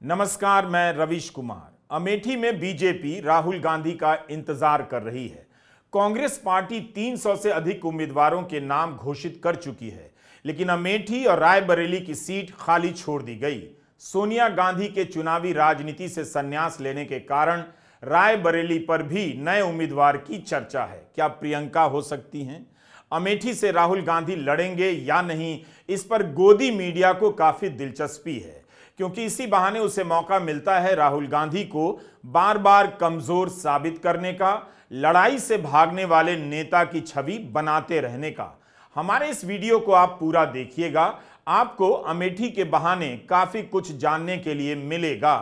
नमस्कार, मैं रवीश कुमार। अमेठी में बीजेपी राहुल गांधी का इंतजार कर रही है। कांग्रेस पार्टी 300 से अधिक उम्मीदवारों के नाम घोषित कर चुकी है, लेकिन अमेठी और रायबरेली की सीट खाली छोड़ दी गई। सोनिया गांधी के चुनावी राजनीति से संन्यास लेने के कारण रायबरेली पर भी नए उम्मीदवार की चर्चा है। क्या प्रियंका हो सकती हैं? अमेठी से राहुल गांधी लड़ेंगे या नहीं, इस पर गोदी मीडिया को काफी दिलचस्पी है, क्योंकि इसी बहाने उसे मौका मिलता है राहुल गांधी को बार बार कमजोर साबित करने का, लड़ाई से भागने वाले नेता की छवि बनाते रहने का। हमारे इस वीडियो को आप पूरा देखिएगा, आपको अमेठी के बहाने काफी कुछ जानने के लिए मिलेगा।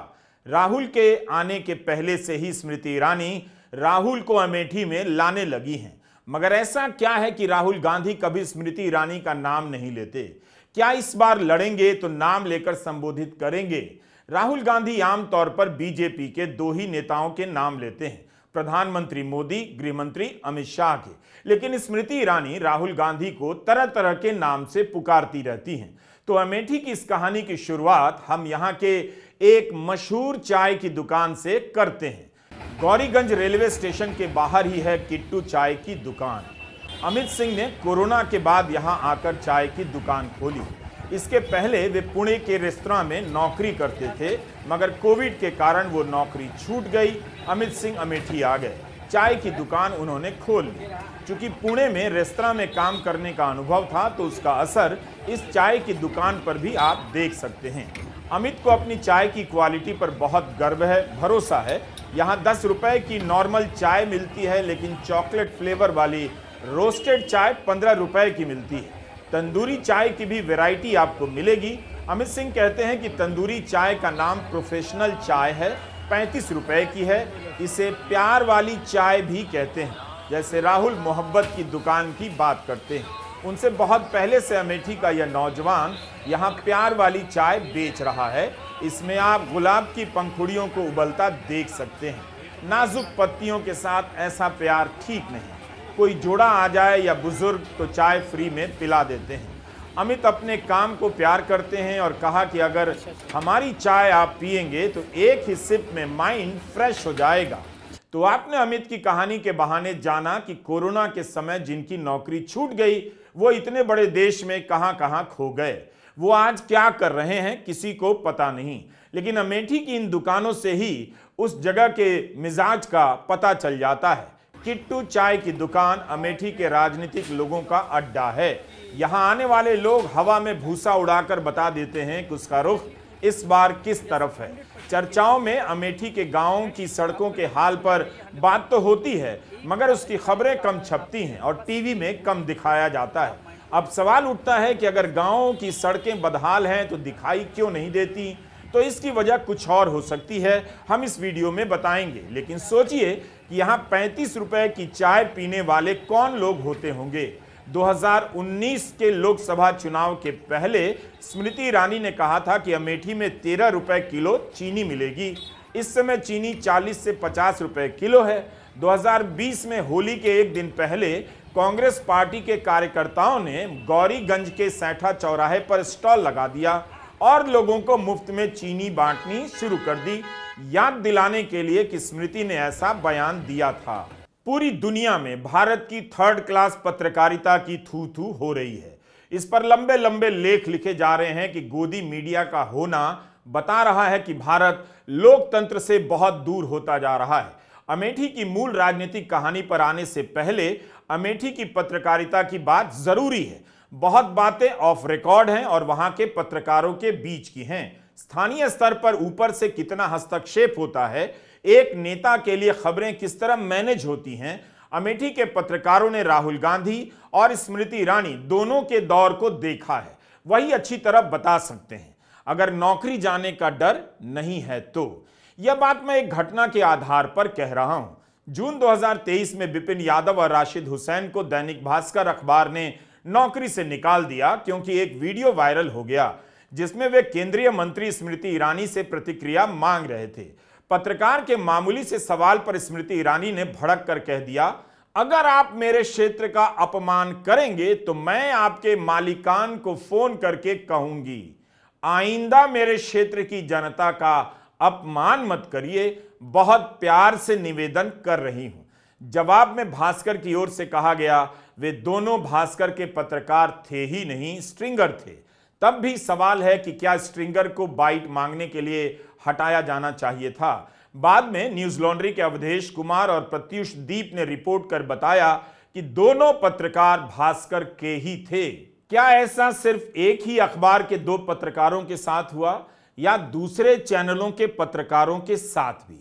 राहुल के आने के पहले से ही स्मृति ईरानी राहुल को अमेठी में लाने लगी हैं, मगर ऐसा क्या है कि राहुल गांधी कभी स्मृति ईरानी का नाम नहीं लेते? क्या इस बार लड़ेंगे तो नाम लेकर संबोधित करेंगे? राहुल गांधी आमतौर पर बीजेपी के दो ही नेताओं के नाम लेते हैं, प्रधानमंत्री मोदी, गृह मंत्री अमित शाह के। लेकिन स्मृति ईरानी राहुल गांधी को तरह तरह के नाम से पुकारती रहती हैं। तो अमेठी की इस कहानी की शुरुआत हम यहाँ के एक मशहूर चाय की दुकान से करते हैं। गौरीगंज रेलवे स्टेशन के बाहर ही है किट्टू चाय की दुकान। अमित सिंह ने कोरोना के बाद यहां आकर चाय की दुकान खोली। इसके पहले वे पुणे के रेस्तरां में नौकरी करते थे, मगर कोविड के कारण वो नौकरी छूट गई। अमित सिंह अमेठी आ गए, चाय की दुकान उन्होंने खोल ली। चूंकि पुणे में रेस्तरां में काम करने का अनुभव था, तो उसका असर इस चाय की दुकान पर भी आप देख सकते हैं। अमित को अपनी चाय की क्वालिटी पर बहुत गर्व है, भरोसा है। यहाँ 10 रुपए की नॉर्मल चाय मिलती है, लेकिन चॉकलेट फ्लेवर वाली रोस्टेड चाय 15 रुपए की मिलती है। तंदूरी चाय की भी वैरायटी आपको मिलेगी। अमित सिंह कहते हैं कि तंदूरी चाय का नाम प्रोफेशनल चाय है, 35 रुपए की है। इसे प्यार वाली चाय भी कहते हैं। जैसे राहुल मोहब्बत की दुकान की बात करते हैं, उनसे बहुत पहले से अमेठी का यह नौजवान यहाँ प्यार वाली चाय बेच रहा है। इसमें आप गुलाब की पंखुड़ियों को उबलता देख सकते हैं। नाजुक पत्तियों के साथ ऐसा प्यार ठीक नहीं। कोई जोड़ा आ जाए या बुजुर्ग तो चाय फ्री में पिला देते हैं। अमित अपने काम को प्यार करते हैं और कहा कि अगर हमारी चाय आप पिएंगे तो एक ही सिप में माइंड फ्रेश हो जाएगा। तो आपने अमित की कहानी के बहाने जाना कि कोरोना के समय जिनकी नौकरी छूट गई, वो इतने बड़े देश में कहां कहां खो गए। वो आज क्या कर रहे हैं किसी को पता नहीं, लेकिन अमेठी की इन दुकानों से ही उस जगह के मिजाज का पता चल जाता है। किट्टू चाय की दुकान अमेठी के राजनीतिक लोगों का अड्डा है। यहां आने वाले लोग हवा में भूसा उड़ाकर बता देते हैं कि उसका रुख इस बार किस तरफ है। चर्चाओं में अमेठी के गांवों की सड़कों के हाल पर बात तो होती है, मगर उसकी खबरें कम छपती हैं और टीवी में कम दिखाया जाता है। अब सवाल उठता है कि अगर गांवों की सड़कें बदहाल हैं तो दिखाई क्यों नहीं देती? तो इसकी वजह कुछ और हो सकती है, हम इस वीडियो में बताएंगे। लेकिन सोचिए कि यहाँ 35 रुपए की चाय पीने वाले कौन लोग होते होंगे। 2019 के लोकसभा चुनाव के पहले स्मृति ईरानी ने कहा था कि अमेठी में 13 रुपए किलो चीनी मिलेगी। इस समय चीनी 40 से 50 रुपए किलो है। 2020 में होली के एक दिन पहले कांग्रेस पार्टी के कार्यकर्ताओं ने गौरीगंज के सैठा चौराहे पर स्टॉल लगा दिया और लोगों को मुफ्त में चीनी बांटनी शुरू कर दी, याद दिलाने के लिए कि स्मृति ने ऐसा बयान दिया था। पूरी दुनिया में भारत की थर्ड क्लास पत्रकारिता की थू थू हो रही है। इस पर लंबे लंबे लेख लिखे जा रहे हैं कि गोदी मीडिया का होना बता रहा है कि भारत लोकतंत्र से बहुत दूर होता जा रहा है। अमेठी की मूल राजनीतिक कहानी पर आने से पहले अमेठी की पत्रकारिता की बात जरूरी है। बहुत बातें ऑफ रिकॉर्ड हैं और वहां के पत्रकारों के बीच की हैं। स्थानीय स्तर पर ऊपर से कितना हस्तक्षेप होता है, एक नेता के लिए खबरें किस तरह मैनेज होती हैं, अमेठी के पत्रकारों ने राहुल गांधी और स्मृति ईरानी दोनों के दौर को देखा है, वही अच्छी तरह बता सकते हैं। अगर नौकरी जाने का डर नहीं है तो यह बात मैं एक घटना के आधार पर कह रहा हूं। जून 2023 में विपिन यादव और राशिद हुसैन को दैनिक भास्कर अखबार ने नौकरी से निकाल दिया, क्योंकि एक वीडियो वायरल हो गया जिसमें वे केंद्रीय मंत्री स्मृति ईरानी से प्रतिक्रिया मांग रहे थे। पत्रकार के मामूली से सवाल पर स्मृति ईरानी ने भड़क कर कह दिया, अगर आप मेरे क्षेत्र का अपमान करेंगे तो मैं आपके मालिकान को फोन करके कहूंगी। आइंदा मेरे क्षेत्र की जनता का अपमान मत करिए, बहुत प्यार से निवेदन कर रही हूं। जवाब में भास्कर की ओर से कहा गया, वे दोनों भास्कर के पत्रकार थे ही नहीं, स्ट्रिंगर थे। तब भी सवाल है कि क्या स्ट्रिंगर को बाइट मांगने के लिए हटाया जाना चाहिए था। बाद में न्यूज लॉन्ड्री के अवधेश कुमार और प्रत्युष दीप ने रिपोर्ट कर बताया कि दोनों पत्रकार भास्कर के ही थे। क्या ऐसा सिर्फ एक ही अखबार के दो पत्रकारों के साथ हुआ या दूसरे चैनलों के पत्रकारों के साथ भी?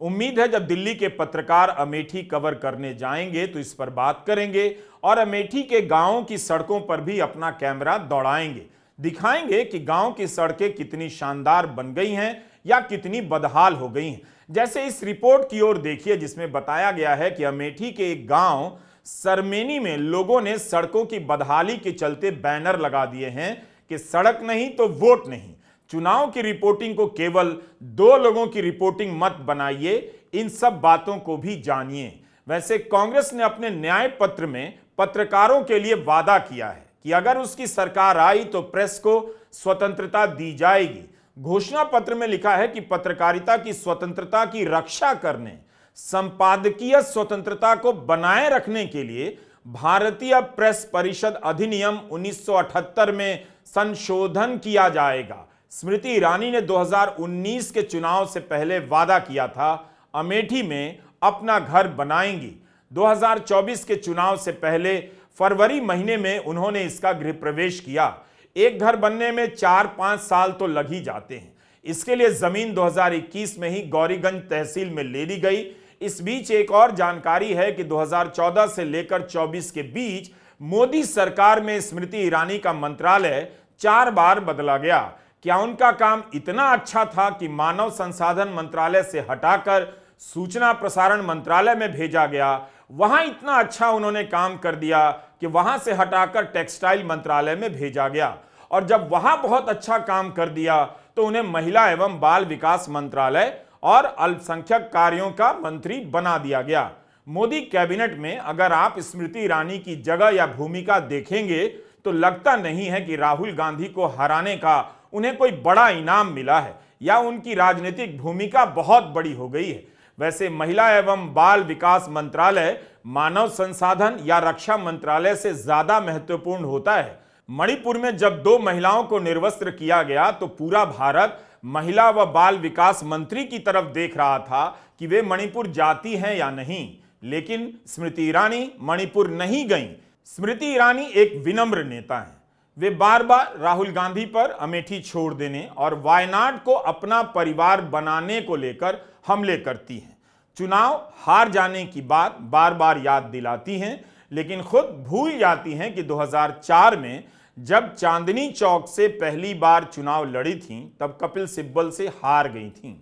उम्मीद है जब दिल्ली के पत्रकार अमेठी कवर करने जाएंगे तो इस पर बात करेंगे और अमेठी के गांवों की सड़कों पर भी अपना कैमरा दौड़ाएंगे, दिखाएंगे कि गांव की सड़कें कितनी शानदार बन गई हैं या कितनी बदहाल हो गई हैं। जैसे इस रिपोर्ट की ओर देखिए, जिसमें बताया गया है कि अमेठी के एक गांव सरमेनी में लोगों ने सड़कों की बदहाली के चलते बैनर लगा दिए हैं कि सड़क नहीं तो वोट नहीं। चुनाव की रिपोर्टिंग को केवल दो लोगों की रिपोर्टिंग मत बनाइए, इन सब बातों को भी जानिए। वैसे कांग्रेस ने अपने न्याय पत्र में पत्रकारों के लिए वादा किया है कि अगर उसकी सरकार आई तो प्रेस को स्वतंत्रता दी जाएगी। घोषणा पत्र में लिखा है कि पत्रकारिता की स्वतंत्रता की रक्षा करने, संपादकीय स्वतंत्रता को बनाए रखने के लिए भारतीय प्रेस परिषद अधिनियम 1978 में संशोधन किया जाएगा। स्मृति ईरानी ने 2019 के चुनाव से पहले वादा किया था, अमेठी में अपना घर बनाएंगी। 2024 के चुनाव से पहले फरवरी महीने में उन्होंने इसका गृह प्रवेश किया। एक घर बनने में 4-5 साल तो लग ही जाते हैं। इसके लिए जमीन 2021 में ही गौरीगंज तहसील में ले ली गई। इस बीच एक और जानकारी है कि 2014 से लेकर 24 के बीच मोदी सरकार में स्मृति ईरानी का मंत्रालय 4 बार बदला गया। क्या उनका काम इतना अच्छा था कि मानव संसाधन मंत्रालय से हटाकर सूचना प्रसारण मंत्रालय में भेजा गया? वहां इतना अच्छा उन्होंने काम कर दिया कि वहां से हटाकर टेक्सटाइल मंत्रालय में भेजा गया, और जब वहां बहुत अच्छा काम कर दिया तो उन्हें महिला एवं बाल विकास मंत्रालय और अल्पसंख्यक कार्यों का मंत्री बना दिया गया। मोदी कैबिनेट में अगर आप स्मृति ईरानी की जगह या भूमिका देखेंगे तो लगता नहीं है कि राहुल गांधी को हराने का उन्हें कोई बड़ा इनाम मिला है या उनकी राजनीतिक भूमिका बहुत बड़ी हो गई है। वैसे महिला एवं बाल विकास मंत्रालय मानव संसाधन या रक्षा मंत्रालय से ज्यादा महत्वपूर्ण होता है। मणिपुर में जब 2 महिलाओं को निर्वस्त्र किया गया तो पूरा भारत महिला व बाल विकास मंत्री की तरफ देख रहा था कि वे मणिपुर जाती हैं या नहीं, लेकिन स्मृति ईरानी मणिपुर नहीं गईं। स्मृति ईरानी एक विनम्र नेता हैं। वे बार बार राहुल गांधी पर अमेठी छोड़ देने और वायनाड को अपना परिवार बनाने को लेकर हमले करती हैं। चुनाव हार जाने की बात बार बार याद दिलाती हैं, लेकिन खुद भूल जाती हैं कि 2004 में जब चांदनी चौक से पहली बार चुनाव लड़ी थीं तब कपिल सिब्बल से हार गई थीं।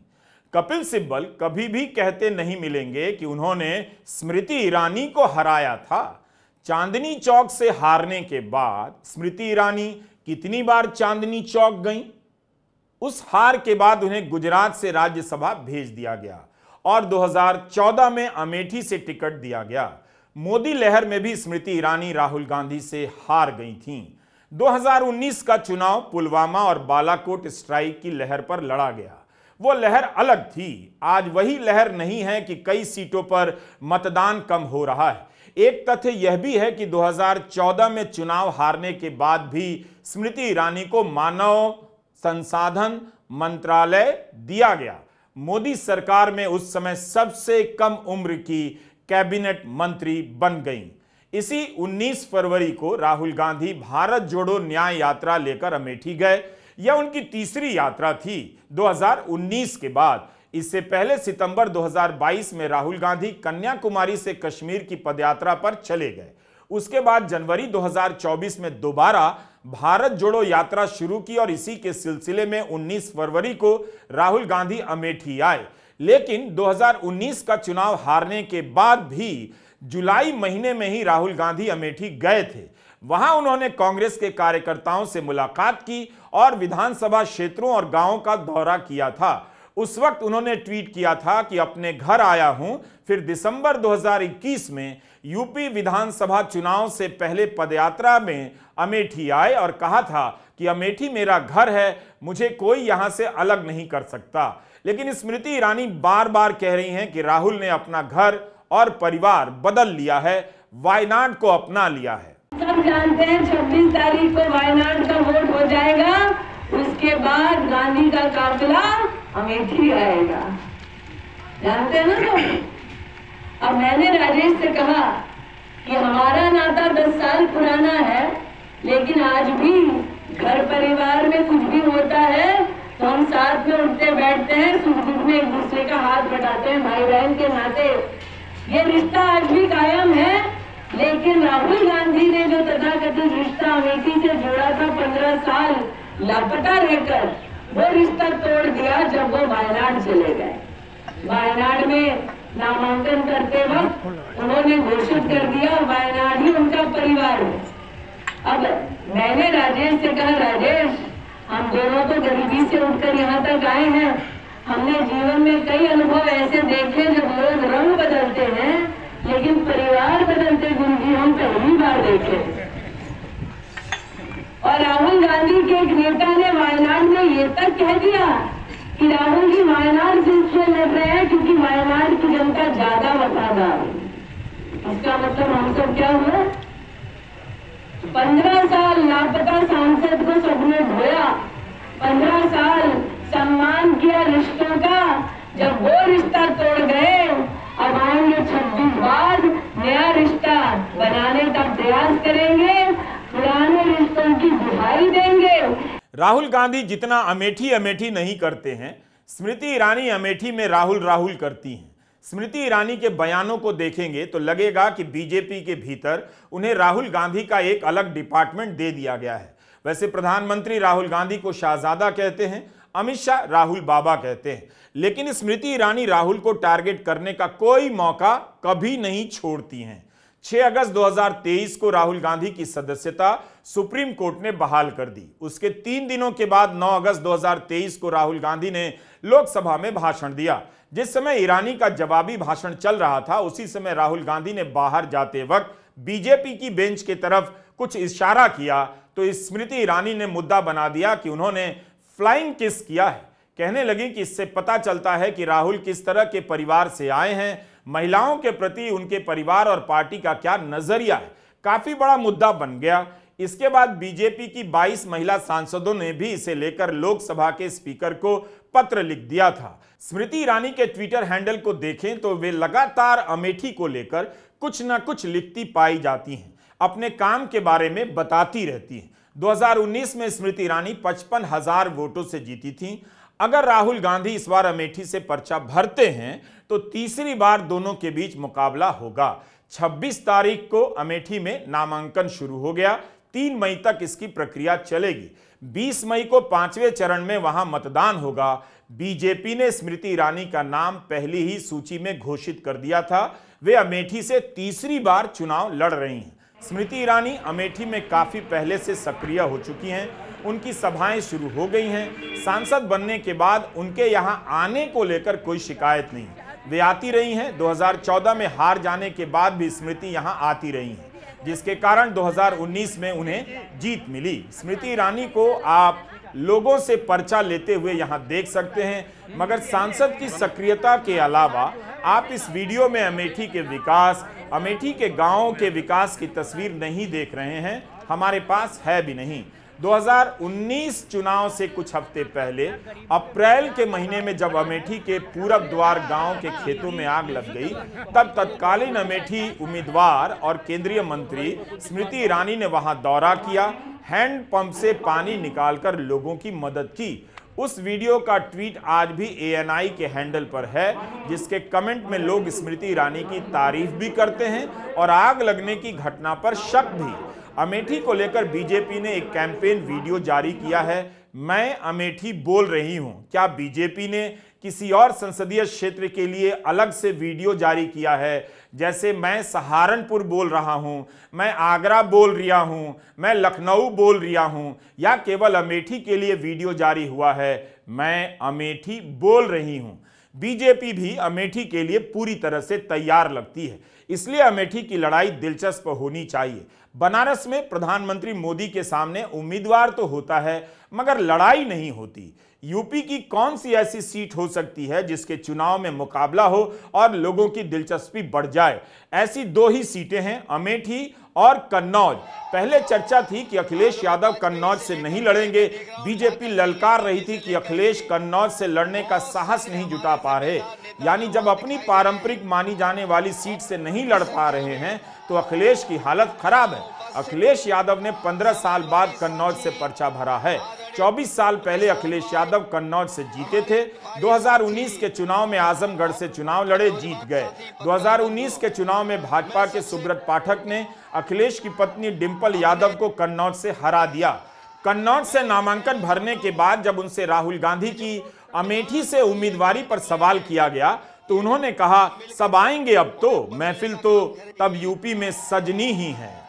कपिल सिब्बल कभी भी कहते नहीं मिलेंगे कि उन्होंने स्मृति ईरानी को हराया था। चांदनी चौक से हारने के बाद स्मृति ईरानी कितनी बार चांदनी चौक गईं? उस हार के बाद उन्हें गुजरात से राज्यसभा भेज दिया गया और 2014 में अमेठी से टिकट दिया गया। मोदी लहर में भी स्मृति ईरानी राहुल गांधी से हार गई थीं। 2019 का चुनाव पुलवामा और बालाकोट स्ट्राइक की लहर पर लड़ा गया। वो लहर अलग थी। आज वही लहर नहीं है कि कई सीटों पर मतदान कम हो रहा है। एक तथ्य यह भी है कि 2014 में चुनाव हारने के बाद भी स्मृति ईरानी को मानव संसाधन मंत्रालय दिया गया। मोदी सरकार में उस समय सबसे कम उम्र की कैबिनेट मंत्री बन गईं। इसी 19 फरवरी को राहुल गांधी भारत जोड़ो न्याय यात्रा लेकर अमेठी गए। यह उनकी तीसरी यात्रा थी 2019 के बाद। इससे पहले सितंबर 2022 में राहुल गांधी कन्याकुमारी से कश्मीर की पदयात्रा पर चले गए। उसके बाद जनवरी 2024 में दोबारा भारत जोड़ो यात्रा शुरू की और इसी के सिलसिले में 19 फरवरी को राहुल गांधी अमेठी आए। लेकिन 2019 का चुनाव हारने के बाद भी जुलाई महीने में ही राहुल गांधी अमेठी गए थे। वहां उन्होंने कांग्रेस के कार्यकर्ताओं से मुलाकात की और विधानसभा क्षेत्रों और गांवों का दौरा किया था। उस वक्त उन्होंने ट्वीट किया था कि अपने घर आया हूं। फिर दिसंबर 2021 में यूपी विधानसभा चुनाव से पहले पदयात्रा में अमेठी आए और कहा था कि अमेठी मेरा घर है, मुझे कोई यहां से अलग नहीं कर सकता। लेकिन स्मृति ईरानी बार बार कह रही हैं कि राहुल ने अपना घर और परिवार बदल लिया है, वायनाड को अपना लिया है। सब जानते हैं 26 तारीख को वायनाड का वोट हो जाएगा, उसके बाद गांधी का काफिला अमेठी आएगा, जानते हैं ना सब। अब मैंने राजेश से कहा कि हमारा नाता 10 साल पुराना है, लेकिन आज भी घर परिवार में कुछ भी होता है तो हम साथ में उठते बैठते हैं, सुख दुख में एक दूसरे का हाथ बटाते हैं, भाई बहन के नाते। ये रिश्ता आज भी कायम है। लेकिन राहुल गांधी ने जो तथाकथित रिश्ता अमेठी से जोड़ा था 15 साल लापता रहकर, वो रिश्ता तोड़ दिया जब वो वायनाड चले गए। वायनाड में नामांकन करते वक्त उन्होंने घोषित कर दिया वायनाड ही उनका परिवार है। अब मैंने राजेश से कहा, राजेश हम दोनों तो गरीबी से उठकर यहाँ तक आए हैं, हमने जीवन में कई अनुभव ऐसे देखे जब लोग रंग बदलते हैं, लेकिन परिवार बदलते गुरुजी हम पहली बार देखे। और राहुल गांधी के एक नेता ने वायनाड में ये तक कह दिया कि राहुल जी वायनाड से इसलिए लड़ रहे हैं क्योंकि वायनाड की जनता ज्यादा वफादार है। इसका मतलब हम सब क्या हुआ, 15 साल लापता सांसद को सबने ढोया, 15 साल सम्मान किया रिश्तों का, जब वो रिश्ता तोड़ गए अब आएंगे 26 बाद नया रिश्ता बनाने का प्रयास करेंगे, पुराने रिश्तों की दुहाई देंगे। राहुल गांधी जितना अमेठी अमेठी नहीं करते हैं, स्मृति ईरानी अमेठी में राहुल राहुल करती हैं। स्मृति ईरानी के बयानों को देखेंगे तो लगेगा कि बीजेपी के भीतर उन्हें राहुल गांधी का एक अलग डिपार्टमेंट दे दिया गया है। वैसे प्रधानमंत्री राहुल गांधी को शाहजादा कहते हैं, अमित शाह राहुल बाबा कहते हैं, लेकिन स्मृति ईरानी राहुल को टारगेट करने का कोई मौका कभी नहीं छोड़ती हैं। 6 अगस्त 2023 को राहुल गांधी की सदस्यता सुप्रीम कोर्ट ने बहाल कर दी। उसके 3 दिनों के बाद 9 अगस्त 2023 को राहुल गांधी ने लोकसभा में भाषण दिया। जिस समय ईरानी का जवाबी भाषण चल रहा था, उसी समय राहुल गांधी ने बाहर जाते वक्त बीजेपी की बेंच की तरफ कुछ इशारा किया तो स्मृति ईरानी ने मुद्दा बना दिया कि उन्होंने फ्लाइंग किस किया है। कहने लगी कि इससे पता चलता है कि राहुल किस तरह के परिवार से आए हैं, महिलाओं के प्रति उनके परिवार और पार्टी का क्या नजरिया है। काफी बड़ा मुद्दा बन गया। इसके बाद बीजेपी की 22 महिला सांसदों ने भी इसे लेकर लोकसभा के स्पीकर को पत्र लिख दिया था। स्मृति ईरानी के ट्विटर हैंडल को देखें तो वे लगातार अमेठी को लेकर कुछ न कुछ लिखती पाई जाती हैं, अपने काम के बारे में बताती रहती हैं। 2019 में स्मृति ईरानी 55,000 वोटों से जीती थी। अगर राहुल गांधी इस बार अमेठी से पर्चा भरते हैं तो तीसरी बार दोनों के बीच मुकाबला होगा। 26 तारीख को अमेठी में नामांकन शुरू हो गया, 3 मई तक इसकी प्रक्रिया चलेगी। 20 मई को 5वें चरण में वहां मतदान होगा। बीजेपी ने स्मृति ईरानी का नाम पहली ही सूची में घोषित कर दिया था। वे अमेठी से तीसरी बार चुनाव लड़ रही हैं। स्मृति ईरानी अमेठी में काफी पहले से सक्रिय हो चुकी हैं। उनकी सभाएं शुरू हो गई हैं। सांसद बनने के बाद उनके यहां आने को लेकर कोई शिकायत नहीं, वे आती रही हैं। 2014 में हार जाने के बाद भी स्मृति यहां आती रही हैं, जिसके कारण 2019 में उन्हें जीत मिली। स्मृति ईरानी को आप लोगों से पर्चा लेते हुए यहां देख सकते हैं, मगर सांसद की सक्रियता के अलावा आप इस वीडियो में अमेठी के विकास, अमेठी के गांवों के विकास की तस्वीर नहीं देख रहे हैं। हमारे पास है भी नहीं। 2019 चुनाव से कुछ हफ्ते पहले अप्रैल के महीने में जब अमेठी के पूरब द्वार गांव के खेतों में आग लग गई, तब तत्कालीन अमेठी उम्मीदवार और केंद्रीय मंत्री स्मृति ईरानी ने वहां दौरा किया, हैंड पंप से पानी निकालकर लोगों की मदद की। उस वीडियो का ट्वीट आज भी ANI के हैंडल पर है, जिसके कमेंट में लोग स्मृति ईरानी की तारीफ भी करते हैं और आग लगने की घटना पर शक भी। अमेठी को लेकर बीजेपी ने एक कैंपेन वीडियो जारी किया है, मैं अमेठी बोल रही हूं। क्या बीजेपी ने किसी और संसदीय क्षेत्र के लिए अलग से वीडियो जारी किया है, जैसे मैं सहारनपुर बोल रहा हूं, मैं आगरा बोल रहा हूं, मैं लखनऊ बोल रहा हूं, या केवल अमेठी के लिए वीडियो जारी हुआ है, मैं अमेठी बोल रही हूं। बीजेपी भी अमेठी के लिए पूरी तरह से तैयार लगती है। इसलिए अमेठी की लड़ाई दिलचस्प होनी चाहिए। बनारस में प्रधानमंत्री मोदी के सामने उम्मीदवार तो होता है मगर लड़ाई नहीं होती। यूपी की कौन सी ऐसी सीट हो सकती है जिसके चुनाव में मुकाबला हो और लोगों की दिलचस्पी बढ़ जाए? ऐसी दो ही सीटें हैं, अमेठी और कन्नौज। पहले चर्चा थी कि अखिलेश यादव कन्नौज से नहीं लड़ेंगे। बीजेपी ललकार रही थी कि अखिलेश कन्नौज से लड़ने का साहस नहीं जुटा पा रहे, यानी जब अपनी पारंपरिक मानी जाने वाली सीट से नहीं लड़ पा रहे हैं तो अखिलेश की हालत खराब है। अखिलेश यादव ने 15 साल बाद कन्नौज से पर्चा भरा है। 24 साल पहले अखिलेश यादव कन्नौज से जीते थे। 2019 के चुनाव में आजमगढ़ से चुनाव लड़े, जीत गए। 2019 के चुनाव में भाजपा के सुब्रत पाठक ने अखिलेश की पत्नी डिंपल यादव को कन्नौज से हरा दिया। कन्नौज से नामांकन भरने के बाद जब उनसे राहुल गांधी की अमेठी से उम्मीदवारी पर सवाल किया गया तो उन्होंने कहा, सब आएंगे अब तो, महफिल तो तब यूपी में सजनी ही है।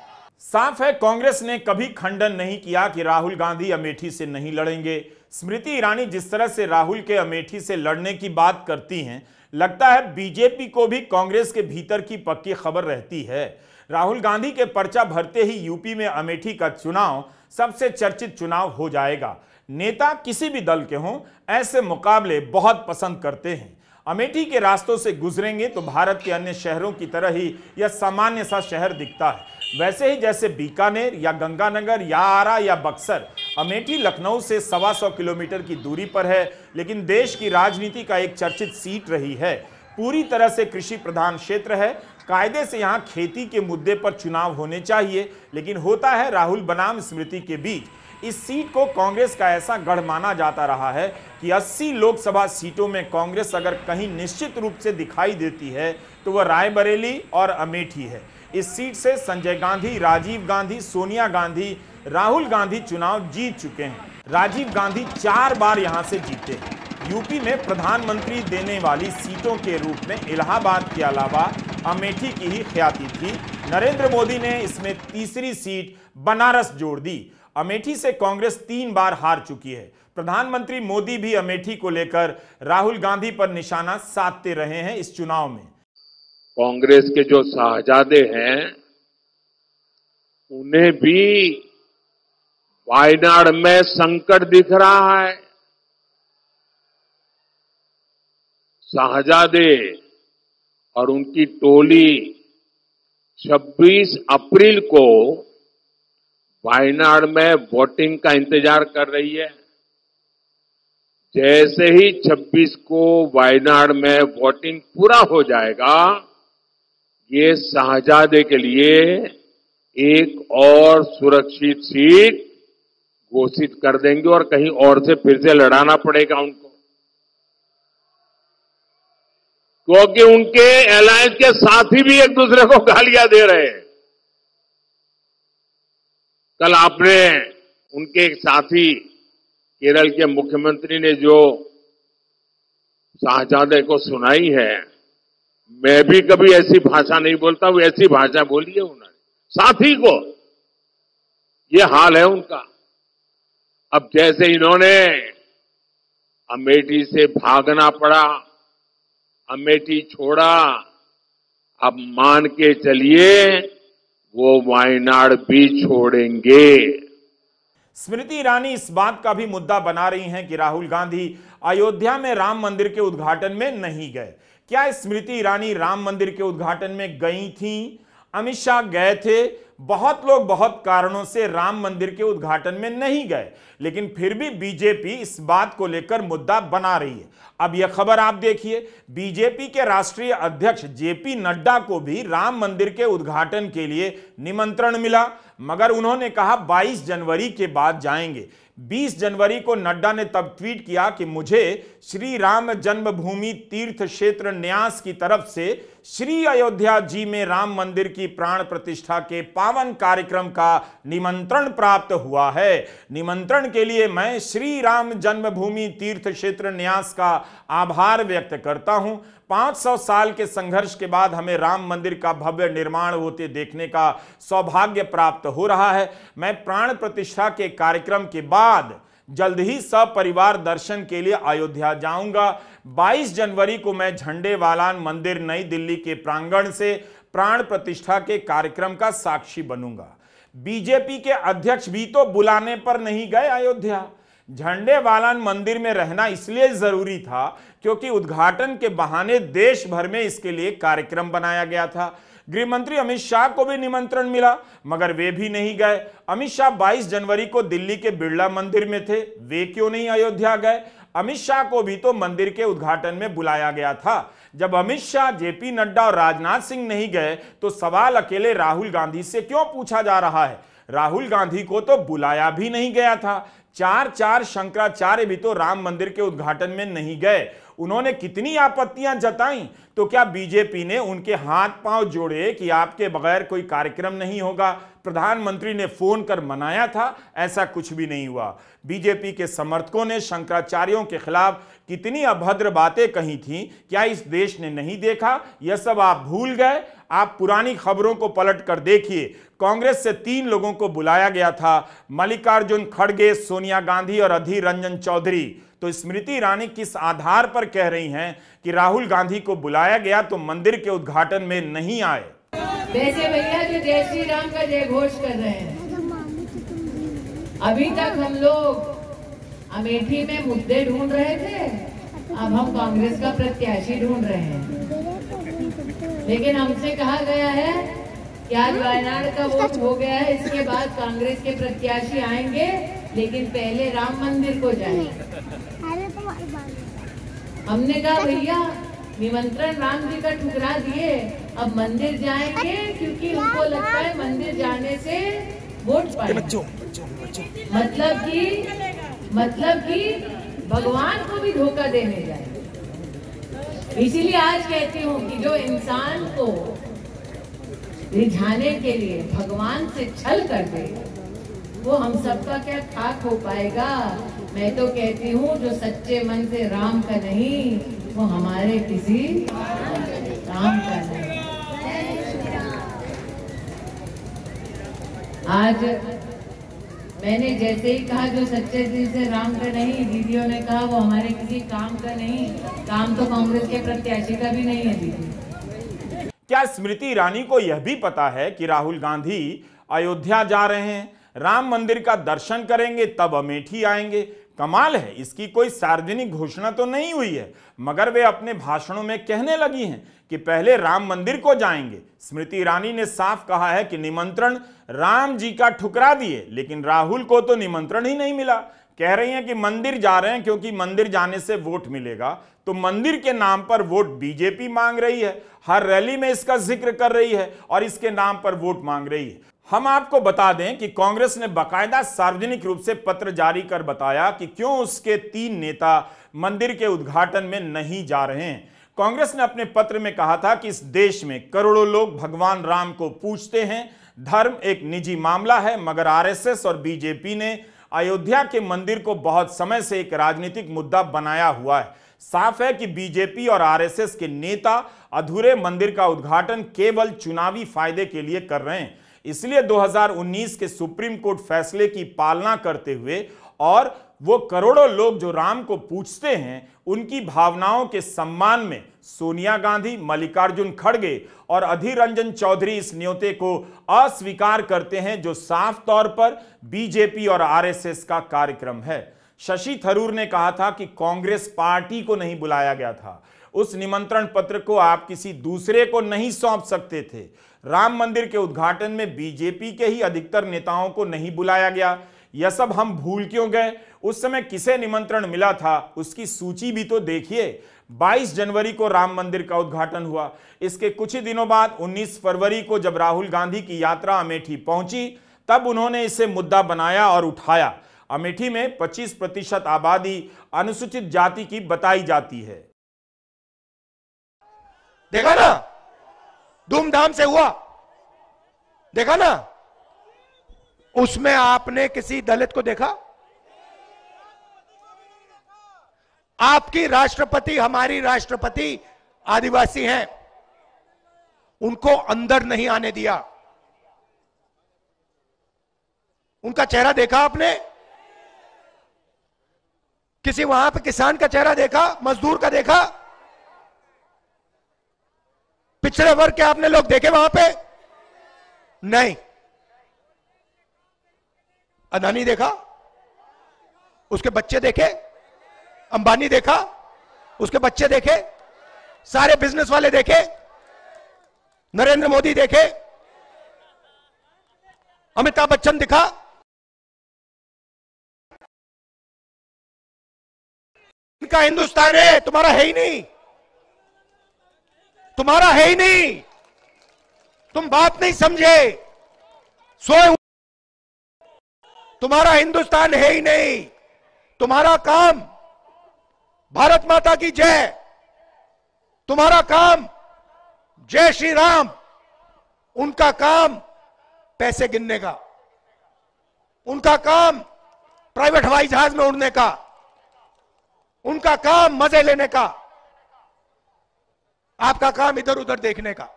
साफ है, कांग्रेस ने कभी खंडन नहीं किया कि राहुल गांधी अमेठी से नहीं लड़ेंगे। स्मृति ईरानी जिस तरह से राहुल के अमेठी से लड़ने की बात करती हैं, लगता है बीजेपी को भी कांग्रेस के भीतर की पक्की खबर रहती है। राहुल गांधी के पर्चा भरते ही यूपी में अमेठी का चुनाव सबसे चर्चित चुनाव हो जाएगा। नेता किसी भी दल के हों, ऐसे मुकाबले बहुत पसंद करते हैं। अमेठी के रास्तों से गुजरेंगे तो भारत के अन्य शहरों की तरह ही यह सामान्य सा शहर दिखता है। वैसे ही जैसे बीकानेर या गंगानगर या आरा या बक्सर, अमेठी लखनऊ से 125 किलोमीटर की दूरी पर है, लेकिन देश की राजनीति का एक चर्चित सीट रही है। पूरी तरह से कृषि प्रधान क्षेत्र है। कायदे से यहाँ खेती के मुद्दे पर चुनाव होने चाहिए, लेकिन होता है राहुल बनाम स्मृति के बीच। इस सीट को कांग्रेस का ऐसा गढ़ माना जाता रहा है कि 80 लोकसभा सीटों में कांग्रेस अगर कहीं निश्चित रूप से दिखाई देती है तो वह रायबरेली और अमेठी है। इस सीट से संजय गांधी, राजीव गांधी, सोनिया गांधी, राहुल गांधी चुनाव जीत चुके हैं। राजीव गांधी 4 बार यहां से जीते हैं। यूपी में प्रधानमंत्री देने वाली सीटों के रूप में इलाहाबाद के अलावा अमेठी की ही ख्याति थी। नरेंद्र मोदी ने इसमें तीसरी सीट बनारस जोड़ दी। अमेठी से कांग्रेस 3 बार हार चुकी है। प्रधानमंत्री मोदी भी अमेठी को लेकर राहुल गांधी पर निशाना साधते रहे हैं। इस चुनाव में कांग्रेस के जो शाहजादे हैं उन्हें भी वायनाड में संकट दिख रहा है। शाहजादे और उनकी टोली 26 अप्रैल को वायनाड में वोटिंग का इंतजार कर रही है। जैसे ही 26 को वायनाड में वोटिंग पूरा हो जाएगा, ये शाहजादे के लिए एक और सुरक्षित सीट घोषित कर देंगे और कहीं और से फिर से लड़ाना पड़ेगा उनको, क्योंकि उनके अलायंस के साथी भी एक दूसरे को गालियां दे रहे हैं। कल आपने उनके एक साथी केरल के मुख्यमंत्री ने जो शाहजादे को सुनाई है, मैं भी कभी ऐसी भाषा नहीं बोलता हूं, ऐसी भाषा बोली है उन्होंने साथी को। ये हाल है उनका। अब जैसे इन्होंने अमेठी से भागना पड़ा, अमेठी छोड़ा, अब मान के चलिए वो वायनाड भी छोड़ेंगे। स्मृति ईरानी इस बात का भी मुद्दा बना रही हैं कि राहुल गांधी अयोध्या में राम मंदिर के उद्घाटन में नहीं गए। क्या स्मृति ईरानी राम मंदिर के उद्घाटन में गई थीं? अमित शाह गए थे। बहुत लोग बहुत कारणों से राम मंदिर के उद्घाटन में नहीं गए, लेकिन फिर भी बीजेपी इस बात को लेकर मुद्दा बना रही है। अब यह खबर आप देखिए, बीजेपी के राष्ट्रीय अध्यक्ष जेपी नड्डा को भी राम मंदिर के उद्घाटन के लिए निमंत्रण मिला, मगर उन्होंने कहा 22 जनवरी के बाद जाएंगे। 20 जनवरी को नड्डा ने तब ट्वीट किया कि मुझे श्री राम जन्मभूमि तीर्थ क्षेत्र न्यास की तरफ से श्री अयोध्या जी में राम मंदिर की प्राण प्रतिष्ठा के पावन कार्यक्रम का निमंत्रण प्राप्त हुआ है। निमंत्रण के लिए मैं श्री राम जन्मभूमि तीर्थ क्षेत्र न्यास का आभार व्यक्त करता हूं। 500 साल के संघर्ष के बाद हमें राम मंदिर का भव्य निर्माण होते देखने का सौभाग्य प्राप्त हो रहा है। मैं प्राण प्रतिष्ठा के कार्यक्रम के बाद जल्द ही सपरिवार दर्शन के लिए अयोध्या जाऊंगा। 22 जनवरी को मैं झंडे वालान मंदिर नई दिल्ली के प्रांगण से प्राण प्रतिष्ठा के कार्यक्रम का साक्षी बनूंगा। बीजेपी के अध्यक्ष भी तो बुलाने पर नहीं गए अयोध्या। झंडेवालान मंदिर में रहना इसलिए जरूरी था क्योंकि उद्घाटन के बहाने देश भर में इसके लिए कार्यक्रम बनाया गया था। गृह मंत्री अमित शाह को भी निमंत्रण मिला, मगर वे भी नहीं गए। अमित शाह 22 जनवरी को दिल्ली के बिरला मंदिर में थे, वे क्यों नहीं अयोध्या गए? अमित शाह को भी तो मंदिर के उद्घाटन में बुलाया गया था। जब अमित शाह, जेपी नड्डा और राजनाथ सिंह नहीं गए तो सवाल अकेले राहुल गांधी से क्यों पूछा जा रहा है? राहुल गांधी को तो बुलाया भी नहीं गया था। 4 शंकराचार्य भी तो राम मंदिर के उद्घाटन में नहीं गए। उन्होंने कितनी आपत्तियां जताई, तो क्या बीजेपी ने उनके हाथ पांव जोड़े कि आपके बगैर कोई कार्यक्रम नहीं होगा? प्रधानमंत्री ने फोन कर मनाया था? ऐसा कुछ भी नहीं हुआ। बीजेपी के समर्थकों ने शंकराचार्यों के खिलाफ कितनी अभद्र बातें कही थी, क्या इस देश ने नहीं देखा? यह सब आप भूल गए। आप पुरानी खबरों को पलट कर देखिए। कांग्रेस से 3 लोगों को बुलाया गया था, मल्लिकार्जुन खड़गे, सोनिया गांधी और अधीर रंजन चौधरी। तो स्मृति ईरानी किस आधार पर कह रही हैं कि राहुल गांधी को बुलाया गया तो मंदिर के उद्घाटन में नहीं आए? वैसे भैया जो जय श्री राम का जय घोष कर रहे हैं, अभी तक हम लोग अमेठी में मुद्दे ढूंढ रहे थे, अब हम कांग्रेस का प्रत्याशी ढूंढ रहे हैं। लेकिन हमसे कहा गया है कि आज वायनाड का वोट हो गया है, इसके बाद कांग्रेस के प्रत्याशी आएंगे, लेकिन पहले राम मंदिर को जाएंगे। हमने कहा भैया निमंत्रण राम जी का ठुकरा दिए, अब मंदिर जाएंगे क्योंकि उनको लगता है मंदिर जाने से वोट पाएंगे। मतलब कि भगवान को भी धोखा देने जाएंगे। इसीलिए आज कहती हूँ कि जो इंसान को रिझाने के लिए भगवान से छल कर दे, वो हम सबका क्या खाक हो पाएगा? मैं तो कहती हूँ जो सच्चे मन से राम का नहीं, वो हमारे किसी काम का नहीं। आज मैंने जैसे ही कहा जो सच्चे दिल से राम का नहीं, दीदियों ने कहा वो हमारे किसी काम का नहीं। काम तो कांग्रेस के प्रत्याशी का भी नहीं है दीदी। क्या स्मृति ईरानी को यह भी पता है कि राहुल गांधी अयोध्या जा रहे हैं, राम मंदिर का दर्शन करेंगे, तब अमेठी आएंगे? कमाल है, इसकी कोई सार्वजनिक घोषणा तो नहीं हुई है, मगर वे अपने भाषणों में कहने लगी हैं कि पहले राम मंदिर को जाएंगे। स्मृति ईरानी ने साफ कहा है कि निमंत्रण राम जी का ठुकरा दिए, लेकिन राहुल को तो निमंत्रण ही नहीं मिला। कह रही हैं कि मंदिर जा रहे हैं क्योंकि मंदिर जाने से वोट मिलेगा, तो मंदिर के नाम पर वोट बीजेपी मांग रही है, हर रैली में इसका जिक्र कर रही है और इसके नाम पर वोट मांग रही है। हम आपको बता दें कि कांग्रेस ने बाकायदा सार्वजनिक रूप से पत्र जारी कर बताया कि क्यों उसके 3 नेता मंदिर के उद्घाटन में नहीं जा रहे हैं। कांग्रेस ने अपने पत्र में कहा था कि इस देश में करोड़ों लोग भगवान राम को पूजते हैं, धर्म एक निजी मामला है, मगर आरएसएस और बीजेपी ने अयोध्या के मंदिर को बहुत समय से एक राजनीतिक मुद्दा बनाया हुआ है। साफ है कि बीजेपी और आरएसएस के नेता अधूरे मंदिर का उद्घाटन केवल चुनावी फायदे के लिए कर रहे हैं। इसलिए 2019 के सुप्रीम कोर्ट फैसले की पालना करते हुए और वो करोड़ों लोग जो राम को पूजते हैं, उनकी भावनाओं के सम्मान में सोनिया गांधी, मल्लिकार्जुन खड़गे और अधीर रंजन चौधरी इस न्योते को अस्वीकार करते हैं, जो साफ तौर पर बीजेपी और आरएसएस का कार्यक्रम है। शशि थरूर ने कहा था कि कांग्रेस पार्टी को नहीं बुलाया गया था, उस निमंत्रण पत्र को आप किसी दूसरे को नहीं सौंप सकते थे। राम मंदिर के उद्घाटन में बीजेपी के ही अधिकतर नेताओं को नहीं बुलाया गया। यह सब हम भूल क्यों गए? उस समय किसे निमंत्रण मिला था, उसकी सूची भी तो देखिए। 22 जनवरी को राम मंदिर का उद्घाटन हुआ। इसके कुछ ही दिनों बाद 19 फरवरी को जब राहुल गांधी की यात्रा अमेठी पहुंची, तब उन्होंने इसे मुद्दा बनाया और उठाया। अमेठी में 25% आबादी अनुसूचित जाति की बताई जाती है। देखा ना, धूमधाम से हुआ, देखा ना। उसमें आपने किसी दलित को देखा? आपकी राष्ट्रपति, हमारी राष्ट्रपति आदिवासी हैं, उनको अंदर नहीं आने दिया। उनका चेहरा देखा आपने? किसी वहां पे किसान का चेहरा देखा? मजदूर का देखा? पिछड़े वर्ग के आपने लोग देखे वहां पे? नहीं। अदानी देखा? उसके बच्चे देखे? अंबानी देखा? उसके बच्चे देखे? सारे बिजनेस वाले देखे? नरेंद्र मोदी देखे? अमिताभ बच्चन दिखा? इनका हिंदुस्तान है, तुम्हारा है ही नहीं, तुम्हारा है ही नहीं। तुम बात नहीं समझे, सोए। तुम्हारा हिंदुस्तान है ही नहीं। तुम्हारा काम भारत माता की जय, तुम्हारा काम जय श्री राम, उनका काम पैसे गिनने का, उनका काम प्राइवेट हवाई जहाज में उड़ने का, उनका काम मजे लेने का, आपका काम इधर उधर देखने का।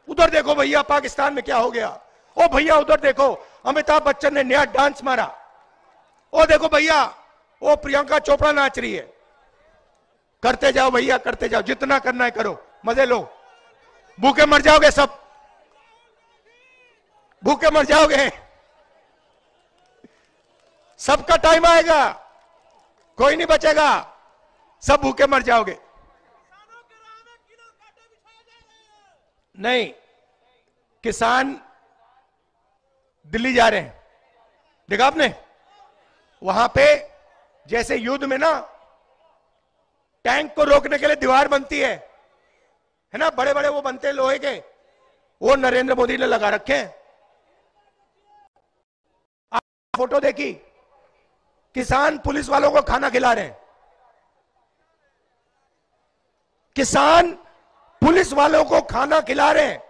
उधर देखो भैया पाकिस्तान में क्या हो गया, ओ भैया उधर देखो अमिताभ बच्चन ने नया डांस मारा, ओ देखो भैया ओ प्रियंका चोपड़ा नाच रही है। करते जाओ भैया, करते जाओ, जितना करना है करो, मजे लो। भूखे मर जाओगे सब, भूखे मर जाओगे। सबका टाइम आएगा, कोई नहीं बचेगा, सब भूखे मर जाओगे। नहीं, किसान दिल्ली जा रहे हैं, देखा आपने? वहां पे जैसे युद्ध में ना टैंक को रोकने के लिए दीवार बनती है ना, बड़े बड़े वो बनते हैं लोहे के, वो नरेंद्र मोदी ने लगा रखे हैं। आप फोटो देखी, किसान पुलिस वालों को खाना खिला रहे हैं, किसान पुलिस वालों को खाना खिला रहे हैं।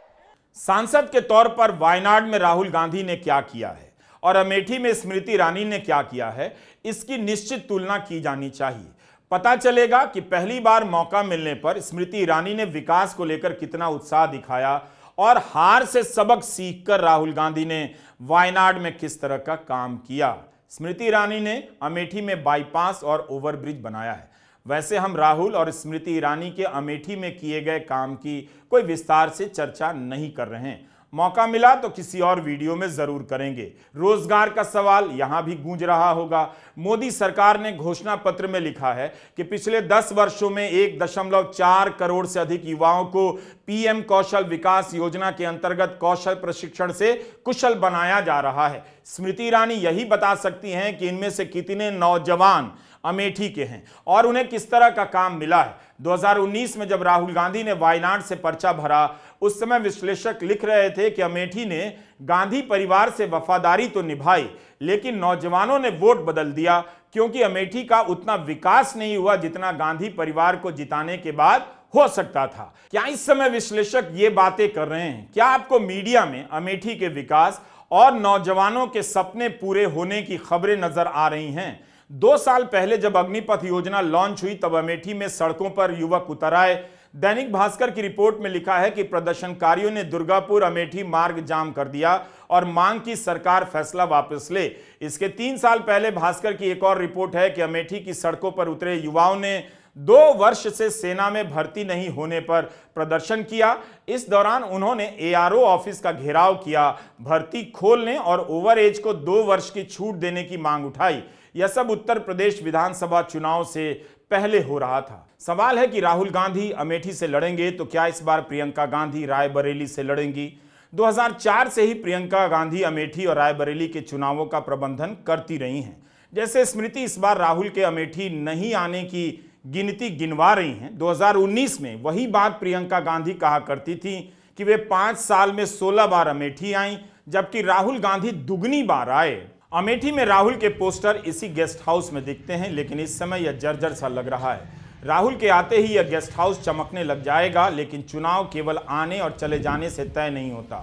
सांसद के तौर पर वायनाड में राहुल गांधी ने क्या किया है और अमेठी में स्मृति ईरानी ने क्या किया है, इसकी निश्चित तुलना की जानी चाहिए। पता चलेगा कि पहली बार मौका मिलने पर स्मृति ईरानी ने विकास को लेकर कितना उत्साह दिखाया और हार से सबक सीखकर राहुल गांधी ने वायनाड में किस तरह का काम किया। स्मृति ईरानी ने अमेठी में बाईपास और ओवरब्रिज बनाया है। वैसे हम राहुल और स्मृति ईरानी के अमेठी में किए गए काम की कोई विस्तार से चर्चा नहीं कर रहे हैं। मौका मिला तो किसी और वीडियो में जरूर करेंगे। रोजगार का सवाल यहां भी गूंज रहा होगा। मोदी सरकार ने घोषणा पत्र में लिखा है कि पिछले 10 वर्षों में 1.4 करोड़ से अधिक युवाओं को पीएम कौशल विकास योजना के अंतर्गत कौशल प्रशिक्षण से कुशल बनाया जा रहा है। स्मृति ईरानी यही बता सकती हैं कि इनमें से कितने नौजवान अमेठी के हैं और उन्हें किस तरह का काम मिला है। 2019 में जब राहुल गांधी ने वायनाड से पर्चा भरा, उस समय विश्लेषक लिख रहे थे कि अमेठी ने गांधी परिवार से वफादारी तो निभाई, लेकिन नौजवानों ने वोट बदल दिया क्योंकि अमेठी का उतना विकास नहीं हुआ जितना गांधी परिवार को जिताने के बाद हो सकता था। क्या इस समय विश्लेषक ये बातें कर रहे हैं? क्या आपको मीडिया में अमेठी के विकास और नौजवानों के सपने पूरे होने की खबरें नजर आ रही हैं? 2 साल पहले जब अग्निपथ योजना लॉन्च हुई तब अमेठी में सड़कों पर युवक उतर आए। दैनिक भास्कर की रिपोर्ट में लिखा है कि प्रदर्शनकारियों ने दुर्गापुर अमेठी मार्ग जाम कर दिया और मांग की सरकार फैसला वापस ले। इसके 3 साल पहले भास्कर की एक और रिपोर्ट है कि अमेठी की सड़कों पर उतरे युवाओं ने 2 वर्ष से सेना में भर्ती नहीं होने पर प्रदर्शन किया। इस दौरान उन्होंने एआरओ ऑफिस का घेराव किया, भर्ती खोलने और ओवर एज को 2 वर्ष की छूट देने की मांग उठाई। यह सब उत्तर प्रदेश विधानसभा चुनाव से पहले हो रहा था। सवाल है कि राहुल गांधी अमेठी से लड़ेंगे तो क्या इस बार प्रियंका गांधी रायबरेली से लड़ेंगी? 2004 से ही प्रियंका गांधी अमेठी और रायबरेली के चुनावों का प्रबंधन करती रही हैं। जैसे स्मृति इस बार राहुल के अमेठी नहीं आने की गिनती गिनवा रही हैं। 2019 में वही बात प्रियंका गांधी कहा करती थी कि वे 5 साल में 16 बार अमेठी आईं, जबकि राहुल गांधी दुगनी बार आए। अमेठी में राहुल के पोस्टर इसी गेस्ट हाउस में दिखते हैं, लेकिन इस समय यह जर्जर सा लग रहा है। राहुल के आते ही यह गेस्ट हाउस चमकने लग जाएगा, लेकिन चुनाव केवल आने और चले जाने से तय नहीं होता।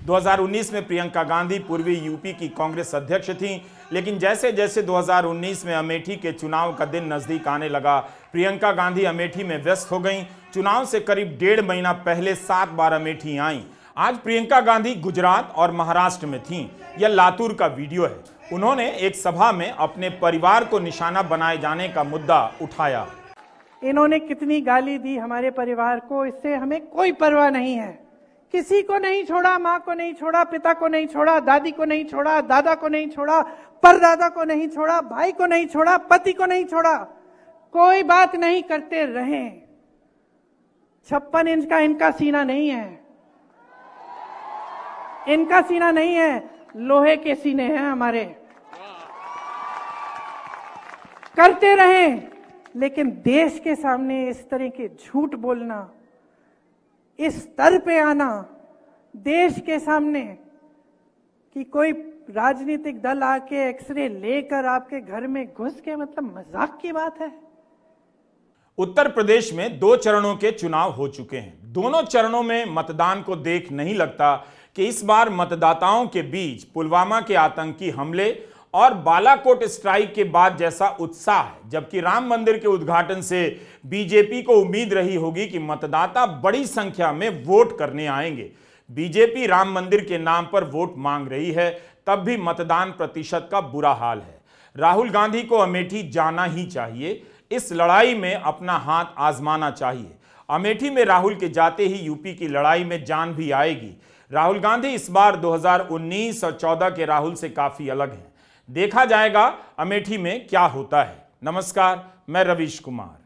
2019 में प्रियंका गांधी पूर्वी यूपी की कांग्रेस अध्यक्ष थीं, लेकिन जैसे जैसे 2019 में अमेठी के चुनाव का दिन नजदीक आने लगा, प्रियंका गांधी अमेठी में व्यस्त हो गईं। चुनाव से करीब 1.5 महीना पहले 7 बार अमेठी आईं। आज प्रियंका गांधी गुजरात और महाराष्ट्र में थीं। यह लातूर का वीडियो है। उन्होंने एक सभा में अपने परिवार को निशाना बनाए जाने का मुद्दा उठाया। इन्होंने कितनी गाली दी हमारे परिवार को, इससे हमें कोई परवाह नहीं है। किसी को नहीं छोड़ा, माँ को नहीं छोड़ा, पिता को नहीं छोड़ा, दादी को नहीं छोड़ा, दादा को नहीं छोड़ा, परदादा को नहीं छोड़ा, भाई को नहीं छोड़ा, पति को नहीं छोड़ा, कोई बात नहीं करते रहे। 56 इंच का इनका सीना नहीं है, इनका सीना नहीं है, लोहे के सीने हैं हमारे। करते रहे, लेकिन देश के सामने इस तरह के झूठ बोलना, इस स्तर पे आना देश के सामने कि कोई राजनीतिक दल आके एक्सरे लेकर आपके घर में घुस के, मतलब मजाक की बात है। उत्तर प्रदेश में 2 चरणों के चुनाव हो चुके हैं। दोनों चरणों में मतदान को देख नहीं लगता कि इस बार मतदाताओं के बीच पुलवामा के आतंकी हमले और बालाकोट स्ट्राइक के बाद जैसा उत्साह है, जबकि राम मंदिर के उद्घाटन से बीजेपी को उम्मीद रही होगी कि मतदाता बड़ी संख्या में वोट करने आएंगे। बीजेपी राम मंदिर के नाम पर वोट मांग रही है, तब भी मतदान प्रतिशत का बुरा हाल है। राहुल गांधी को अमेठी जाना ही चाहिए, इस लड़ाई में अपना हाथ आजमाना चाहिए। अमेठी में राहुल के जाते ही यूपी की लड़ाई में जान भी आएगी। राहुल गांधी इस बार 2019 और 14 के राहुल से काफी अलग हैं। देखा जाएगा अमेठी में क्या होता है। नमस्कार, मैं रवीश कुमार।